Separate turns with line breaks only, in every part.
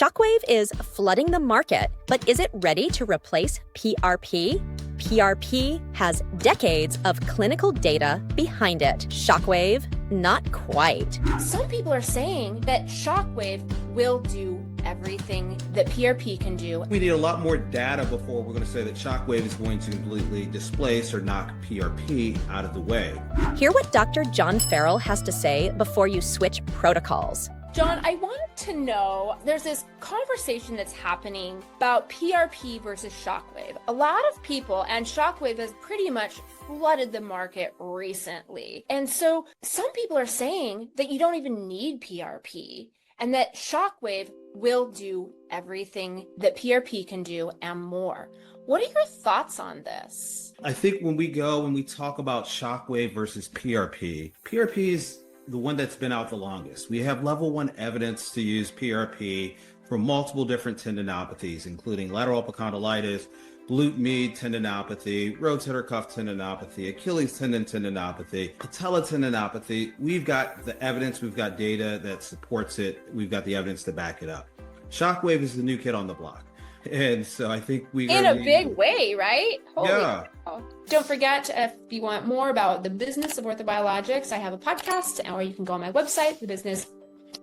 Shockwave is flooding the market, but is it ready to replace PRP? PRP has decades of clinical data behind it. Shockwave, not quite.
Some people are saying that Shockwave will do everything that PRP can do.
We need a lot more data before we're going to say that Shockwave is going to completely displace or knock PRP out of the way.
Hear what Dr. John Farrell has to say before you switch protocols.
John, I wanted to know, there's this conversation that's happening about PRP versus Shockwave. A lot of people, and Shockwave has pretty much flooded the market recently. And so some people are saying that you don't even need PRP and that Shockwave will do everything that PRP can do and more. What are your thoughts on this?
I think when we talk about Shockwave versus PRP, PRP is the one that's been out the longest. We have level 1 evidence to use PRP for multiple different tendinopathies, including lateral epicondylitis, glute-med tendinopathy, rotator cuff tendinopathy, Achilles tendon tendinopathy, patella tendinopathy. We've got the evidence, we've got data that supports it, we've got the evidence to back it up. Shockwave is the new kid on the block. And so I think
in a big way, right? Holy
yeah.
Cow. Don't forget, if you want more about the business of orthobiologics, I have a podcast, or you can go on my website, The Business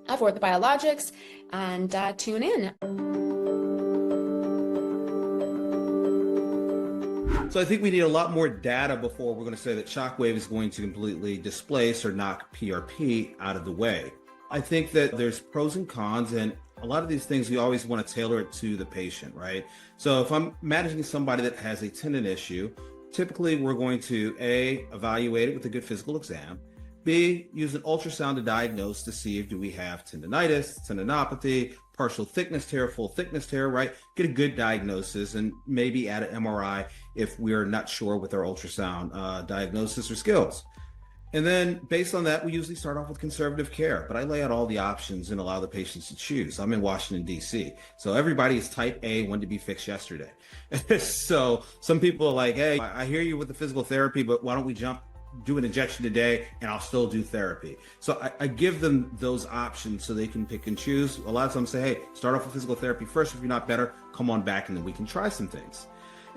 of Orthobiologics, and tune in.
So I think we need a lot more data before we're going to say that Shockwave is going to completely displace or knock PRP out of the way. I think that there's pros and cons, and a lot of these things, we always want to tailor it to the patient, right? So if I'm managing somebody that has a tendon issue, typically we're going to A, evaluate it with a good physical exam, B, use an ultrasound to diagnose to see if do we have tendinitis, tendinopathy, partial thickness tear, full thickness tear, right? Get a good diagnosis and maybe add an MRI if we're not sure with our ultrasound diagnosis or skills. And then based on that, we usually start off with conservative care, but I lay out all the options and allow the patients to choose. I'm in Washington, D.C., so everybody is type A, wanted to be fixed yesterday. So some people are like, hey, I hear you with the physical therapy, but why don't we do an injection today and I'll still do therapy. So I give them those options so they can pick and choose. A lot of times say, hey, start off with physical therapy first. If you're not better, come on back and then we can try some things.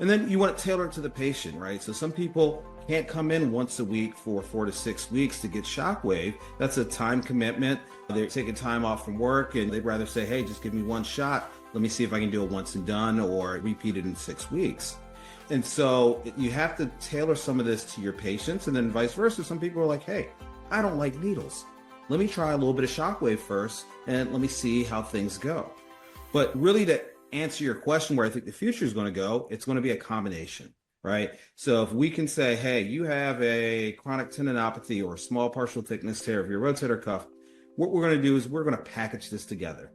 And then you want to tailor it to the patient, right? So some people can't come in once a week for 4 to 6 weeks to get Shockwave. That's a time commitment. They're taking time off from work and they'd rather say, hey, just give me one shot. Let me see if I can do it once and done or repeat it in 6 weeks. And so you have to tailor some of this to your patients, and then vice versa. Some people are like, hey, I don't like needles. Let me try a little bit of Shockwave first and let me see how things go. But really, to answer your question where I think the future is going to go, it's going to be a combination, right? So if we can say, hey, you have a chronic tendinopathy or a small partial thickness tear of your rotator cuff, what we're going to do is we're going to package this together.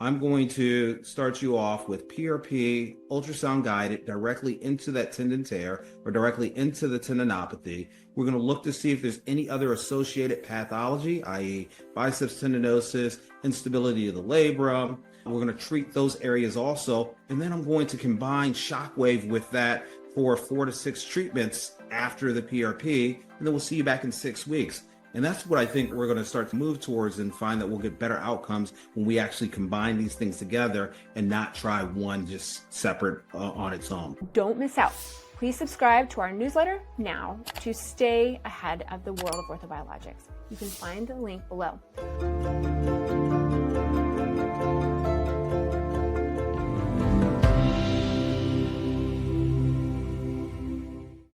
I'm going to start you off with PRP, ultrasound guided directly into that tendon tear or directly into the tendinopathy. We're going to look to see if there's any other associated pathology, i.e. biceps tendinosis, instability of the labrum. We're going to treat those areas also. And then I'm going to combine Shockwave with that for 4 to 6 treatments after the PRP. And then we'll see you back in 6 weeks. And that's what I think we're going to start to move towards and find that we'll get better outcomes when we actually combine these things together and not try one just separate on its own.
Don't miss out. Please subscribe to our newsletter now to stay ahead of the world of orthobiologics. You can find the link below.